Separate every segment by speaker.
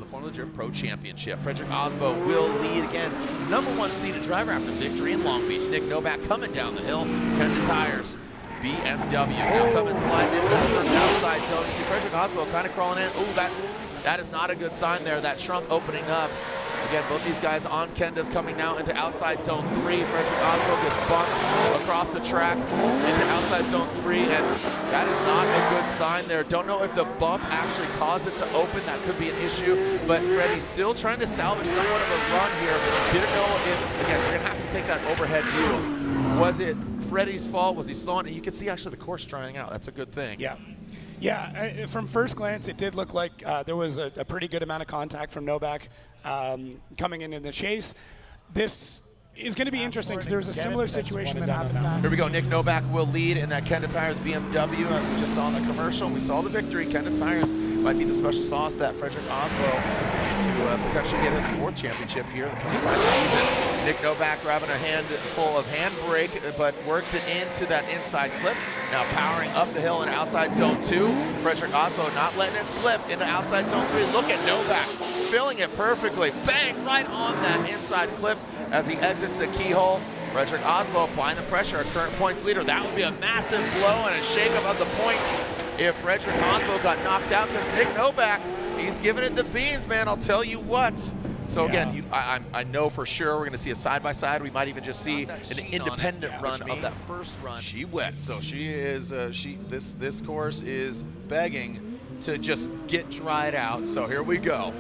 Speaker 1: Formula Drift Pro Championship. Fredric Aasbo will lead again. #1 seeded driver after victory in Long Beach. Nick Novak coming down the hill. Tandem tires. BMW now coming sliding into that first outside zone. You see Fredric Aasbo kind of crawling in. Ooh, that is not a good sign there. That trunk opening up. Again, both these guys on Kendas coming now into outside zone 3. Fredric Aasbo gets bumped across the track into outside zone 3, and that is not a good sign there. Don't know if the bump actually caused it to open. That could be an issue, but Freddie's still trying to salvage somewhat of a run here. Didn't know if, again, we're gonna have to take that overhead view. Was it Freddie's fault? Was he slowing? And you can see actually the course drying out. That's a good thing.
Speaker 2: Yeah. Yeah, from first glance, it did look like there was a pretty good amount of contact from Novak coming in the chase. This is going to be interesting because there was a similar situation that happened.
Speaker 1: Here we go. Nick Novak will lead in that Kenda Tires BMW, as we just saw in the commercial. We saw the victory. Kenda Tires might be the special sauce that Fredric Aasbo to potentially get his 4th championship here in the 25 season. Nick Novak grabbing a handful of handbrake, but works it into that inside clip. Now powering up the hill in outside zone 2. Fredric Aasbo not letting it slip into outside zone 3. Look at Novak filling it perfectly. Bang, right on that inside clip as he exits the keyhole. Fredric Aasbo applying the pressure, our current points leader. That would be a massive blow and a shakeup of the points if Fredric Aasbo got knocked out, because Nick Novak, he's giving it the beans, man, I'll tell you what. So again, I know for sure we're going to see a side-by-side. We might even just see an independent run of that first run.
Speaker 3: She wet, so she is. This course is begging to just get dried out. So here we go,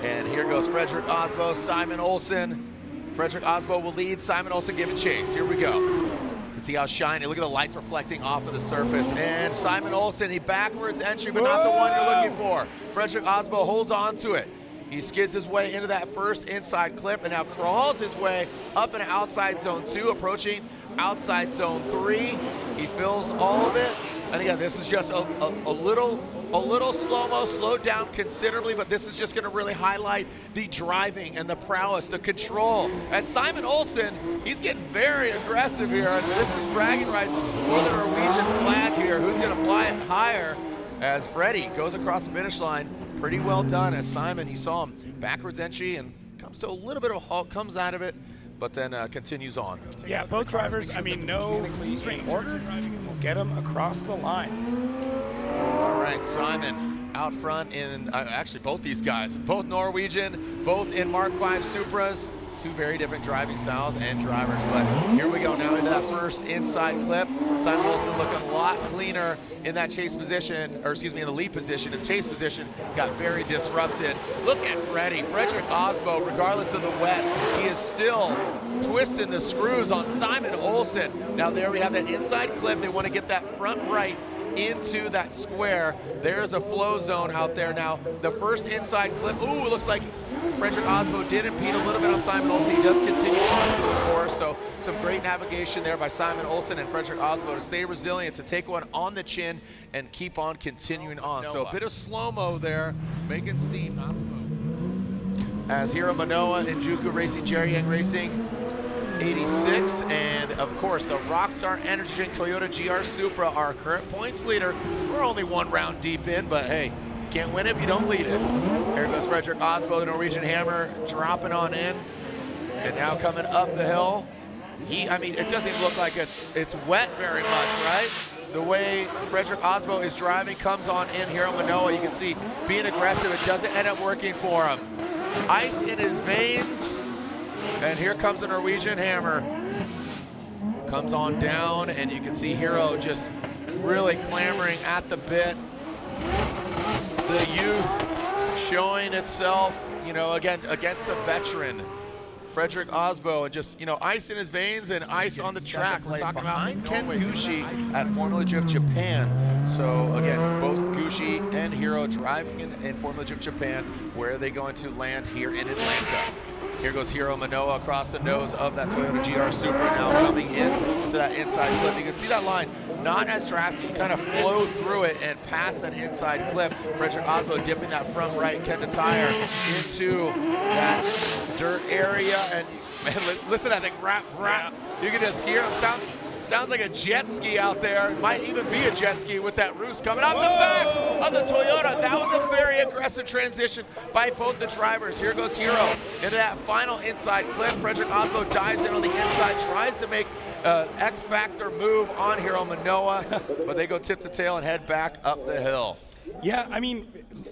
Speaker 3: and here goes Fredric Aasbo, Simon Olsen. Fredric Aasbo will lead. Simon Olsen giving chase. Here we go. You can see how shiny. Look at the lights reflecting off of the surface. And Simon Olsen, he backwards entry, but not the one you're looking for. Fredric Aasbo holds on to it. He skids his way into that first inside clip and now crawls his way up into outside zone 2, approaching outside zone 3. He fills all of it. And again, this is just a little slow-mo, slowed down considerably, but this is just gonna really highlight the driving and the prowess, the control. As Simon Olsen, he's getting very aggressive here. And this is bragging rights for the Norwegian flag here. Who's gonna fly it higher? As Freddie goes across the finish line. Pretty well done, as Simon, you saw him backwards entry and comes to a little bit of a halt, comes out of it, but then continues on.
Speaker 2: Yeah, both drivers, I mean, no straight order will get them across the line.
Speaker 1: All right, Simon out front in, actually both these guys, both Norwegian, both in Mark V Supras. Two very different driving styles and drivers, but here we go now into that first inside clip. Simon Olsen looking a lot cleaner in that chase position, or excuse me, in the lead position. In the chase position, got very disrupted. Look at Fredric Aasbo, regardless of the wet, he is still twisting the screws on Simon Olsen. Now there we have that inside clip. They want to get that front right into that square. There's a flow zone out there now. The first inside clip, ooh, it looks like Fredric Aasbo did impede a little bit on Simon Olsen. He does continue on to the course, so some great navigation there by Simon Olsen and Fredric Aasbo to stay resilient, to take one on the chin and keep on continuing on. So a bit of slow-mo there, making steam, not smoke. As Hiro Manoa and Juku Racing, Jerry Yang Racing, 86, and of course the Rockstar Energy Drink Toyota GR Supra, our current points leader. We're only 1 round deep in, but hey, can't win if you don't lead it. Here goes Fredric Aasbo, the Norwegian Hammer, dropping on in, and now coming up the hill. I mean, it doesn't look like it's wet very much, right? The way Fredric Aasbo is driving, comes on in. Hiro Manoa, you can see being aggressive. It doesn't end up working for him. Ice in his veins. And here comes the Norwegian Hammer. Comes on down, and you can see Hiro just really clamoring at the bit. The youth showing itself, you know, again, against the veteran, Fredric Aasbo, and just, you know, ice in his veins and ice on the track. We're talking about Ken Gushi at Formula Drift Japan. So again, both Gushi and Hiro driving in Formula Drift Japan. Where are they going to land here in Atlanta? Here goes Hiro Manoa across the nose of that Toyota GR Supra, now coming in to that inside clip. You can see that line not as drastic. You kind of flow through it and past that inside clip. Fredric Aasbo dipping that front right Kenda tire into that dirt area. And man, listen, I think rap. You can just hear him. Sounds like a jet ski out there. Might even be a jet ski with that roost coming off the back of the Toyota. That was a very aggressive transition by both the drivers. Here goes Hero into that final inside clip. Fredric Aasbo dives in on the inside, tries to make X Factor move on Hero Manoa, but they go tip to tail and head back up the hill.
Speaker 2: Yeah, I mean,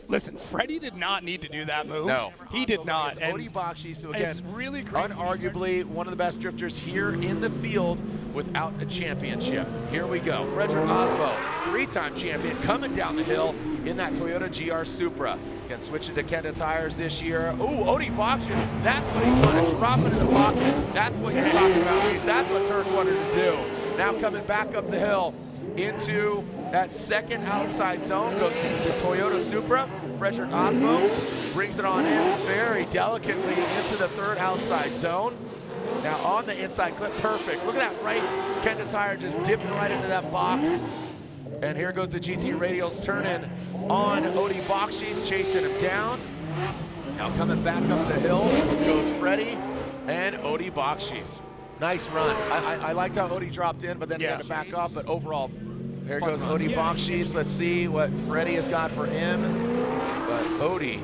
Speaker 2: listen, Freddie did not need to do that move.
Speaker 1: No.
Speaker 2: He did not.
Speaker 1: It's Odi Bakshi, so again,
Speaker 2: it's really great.
Speaker 1: unarguably one of the best drifters here in the field without a championship. Here we go. Fredric Aasbo, 3-time champion, coming down the hill in that Toyota GR Supra. Again, switching to Kenda tires this year. Ooh, Odi Bakshi, that's what he wanted. Drop it in the pocket. That's what you're talking about, Reese. That's what Turk wanted to do. Now coming back up the hill into that second outside zone goes the Toyota Supra. Fredric Aasbo brings it on in very delicately into the third outside zone. Now on the inside clip, perfect. Look at that right Kenda tire just dipping right into that box. And here goes the GT Radials turning on Odi Bakshi's, chasing him down. Now coming back up the hill goes Freddie and Odi Bakshi's. Nice run. I liked how Odi dropped in, but then he had to back up. But overall, here goes Odi Bakshi's. Let's see what Freddie has got for him. But Odi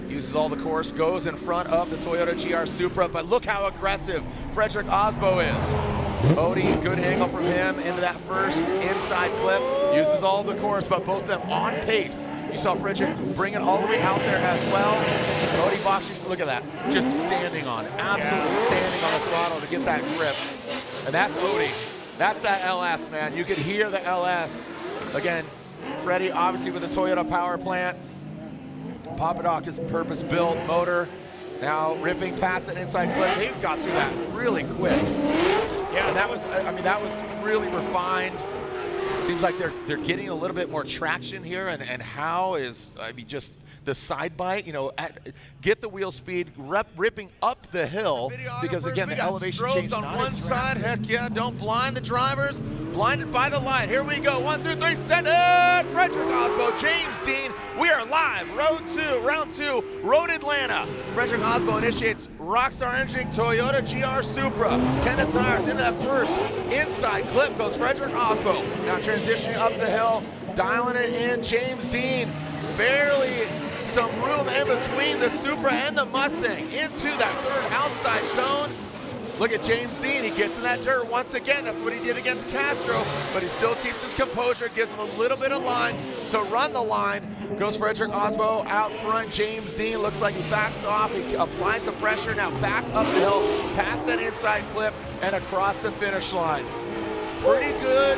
Speaker 1: uses all the course, goes in front of the Toyota GR Supra. But look how aggressive Fredric Aasbo is. Odi, good angle from him into that first inside clip. Uses all the course, but both of them on pace. You saw Fredric bring it all the way out there as well. Odi Bakshi, look at that, just standing on it, absolutely standing on the throttle to get that grip. And that's Odi. That's that LS, man. You could hear the LS. Again, Freddie obviously with the Toyota power plant. Papadoc is purpose-built motor. Now ripping past that inside clip. They got through that really quick. Yeah, and that was, I mean, that was really refined. Seems like they're getting a little bit more traction here, and how is, I mean, just the side bite, you know, get the wheel speed, ripping up the hill, because again, the elevation change
Speaker 3: on one side. Heck yeah, don't blind the drivers. Blinded by the light. Here we go. 1, 2, 3, send it. Fredric Aasbo, James Dean. We are live. Round two, Road Atlanta. Fredric Aasbo initiates Rockstar Engine Toyota GR Supra. Kenda tires into that first inside clip goes Fredric Aasbo. Now transitioning up the hill, dialing it in. James Dean, barely some room in between the Supra and the Mustang into that third outside zone. Look at James Dean, he gets in that dirt once again. That's what he did against Castro, but he still keeps his composure, gives him a little bit of line to run the line. Goes Fredric Aasbo out front. James Dean looks like he backs off. He applies the pressure, now back up the hill, past that inside clip, and across the finish line. Pretty good.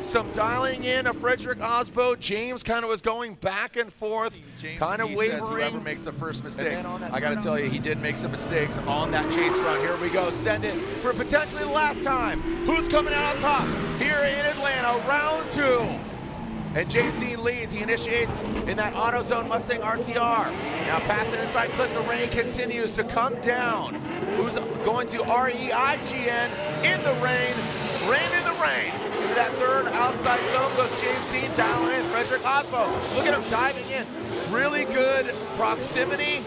Speaker 3: Some dialing in of Fredric Aasbo. James kind of was going back and forth, kind of wavering.
Speaker 1: Whoever makes the first mistake. I got to tell you, he did make some mistakes on that chase run. Here we go, send it for potentially the last time. Who's coming out on top here in Atlanta, round 2. And James Dean leads. He initiates in that AutoZone Mustang RTR. Now past an inside clip, the rain continues to come down. Who's going to REIGN in the rain? Rain in the rain. Into that third outside zone goes James Dean, dialing in Fredric Aasbo. Look at him diving in. Really good proximity.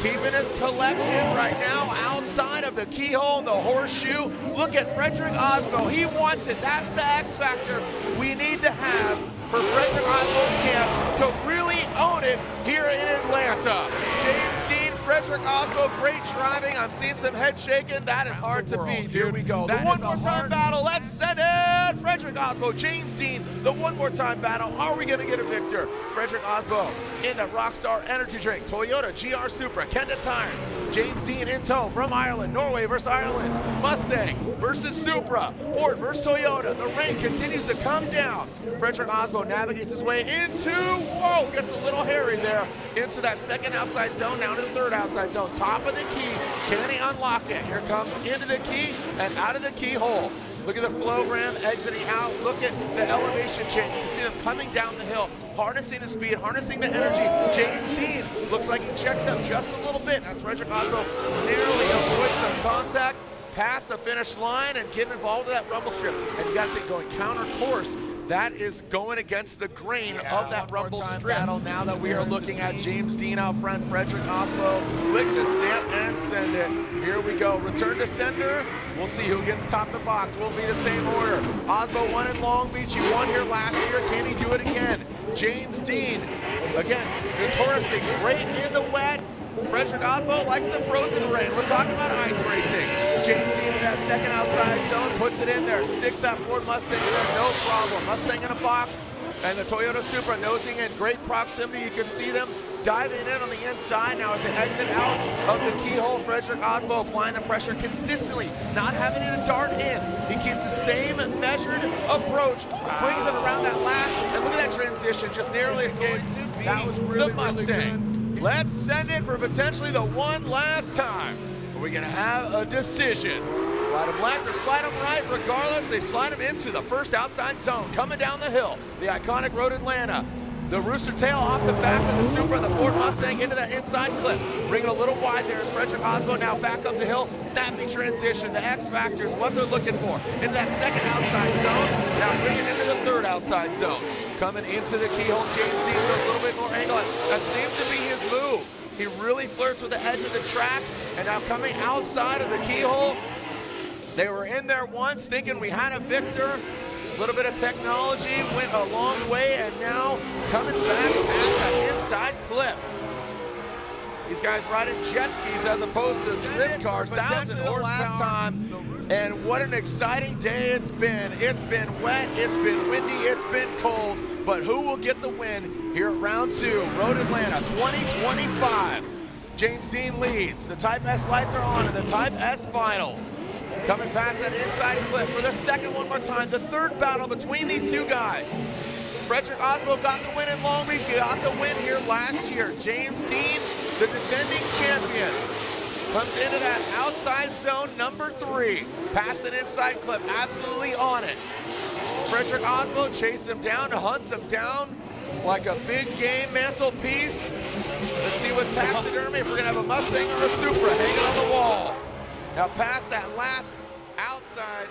Speaker 1: Keeping his collection right now outside of the keyhole and the horseshoe. Look at Fredric Aasbo. He wants it. That's the X factor we need to have for Fredric Aasbo's camp to really own it here in Atlanta. James Dean, Fredric Aasbo, great driving. I'm seeing some head shaking. That is hard to beat, dude. Here we go.
Speaker 3: The one more time battle. Let's send it. Fredric Aasbo, James Dean, the one more time battle. Are we going to get a victor? Fredric Aasbo in the Rockstar Energy Drink, Toyota GR Supra, Kenda tires. James Dean in tow from Ireland, Norway versus Ireland, Mustang versus Supra, Ford versus Toyota. The rain continues to come down. Fredric Aasbo navigates his way into, whoa, gets a little hairy there, into that second outside zone, now to the third outside zone. Top of the key, can he unlock it? Here comes into the key and out of the keyhole. Look at the flow-gram exiting out. Look at the elevation change. You can see them coming down the hill, harnessing the speed, harnessing the energy. James Dean looks like he checks up just a little bit as Fredric Aasbo narrowly avoids some contact past the finish line and getting involved with that rumble strip. And you got to think going counter course. that is going against the grain of that rumble strip. Battle now that we are looking at James Dean out front, Fredric Aasbo, click the stamp and send it. Here we go, return to sender. We'll see who gets top of the box. Will be the same order. Aasbo won in Long Beach, he won here last year. Can he do it again? James Dean, again, notoriously great in the wet. Fredric Aasbo likes the frozen rain. We're talking about ice racing. James Dean in that second outside zone, puts it in there, sticks that Ford Mustang in there, no problem. Mustang in a box, and the Toyota Supra nosing in great proximity. You can see them diving in on the inside. Now as they exit out of the keyhole, Fredric Aasbo applying the pressure consistently, not having it dart in. He keeps the same measured approach, brings it around that last, and look at that transition, just narrowly escaped. That was really, the Mustang. Let's send it for potentially the one last time. Are we gonna have a decision? Slide him left or slide him right, regardless, they slide him into the first outside zone. Coming down the hill, the iconic Road Atlanta. The rooster tail off the back of the Supra, the Ford Mustang into that inside clip. Bring it a little wide there as Fredric Aasbo now back up the hill. Snappy transition, the X factor is what they're looking for. Into that second outside zone, now bring it into the third outside zone. Coming into the keyhole, James Dean with a little bit more angle. That seems to be his move. He really flirts with the edge of the track, and now coming outside of the keyhole, they were in there once thinking we had a victor. A little bit of technology went a long way, and now coming back past that inside clip. These guys riding jet skis as opposed to drift cars, 1,000 horsepower last time. And what an exciting day it's been. It's been wet, it's been windy, it's been cold. But who will get the win here at round 2, Road Atlanta 2025. James Dean leads. The Type S lights are on in the Type S finals. Coming past that inside clip for the second one more time. The third battle between these two guys. Fredric Aasbo got the win in Long Beach. He got the win here last year. James Dean, the defending champion, comes into that outside zone number 3. Past an inside clip, absolutely on it. Fredric Aasbo chases him down, hunts him down like a big game mantelpiece. Let's see what taxidermy, if we're gonna have a Mustang or a Supra hanging on the wall. Now past that last outside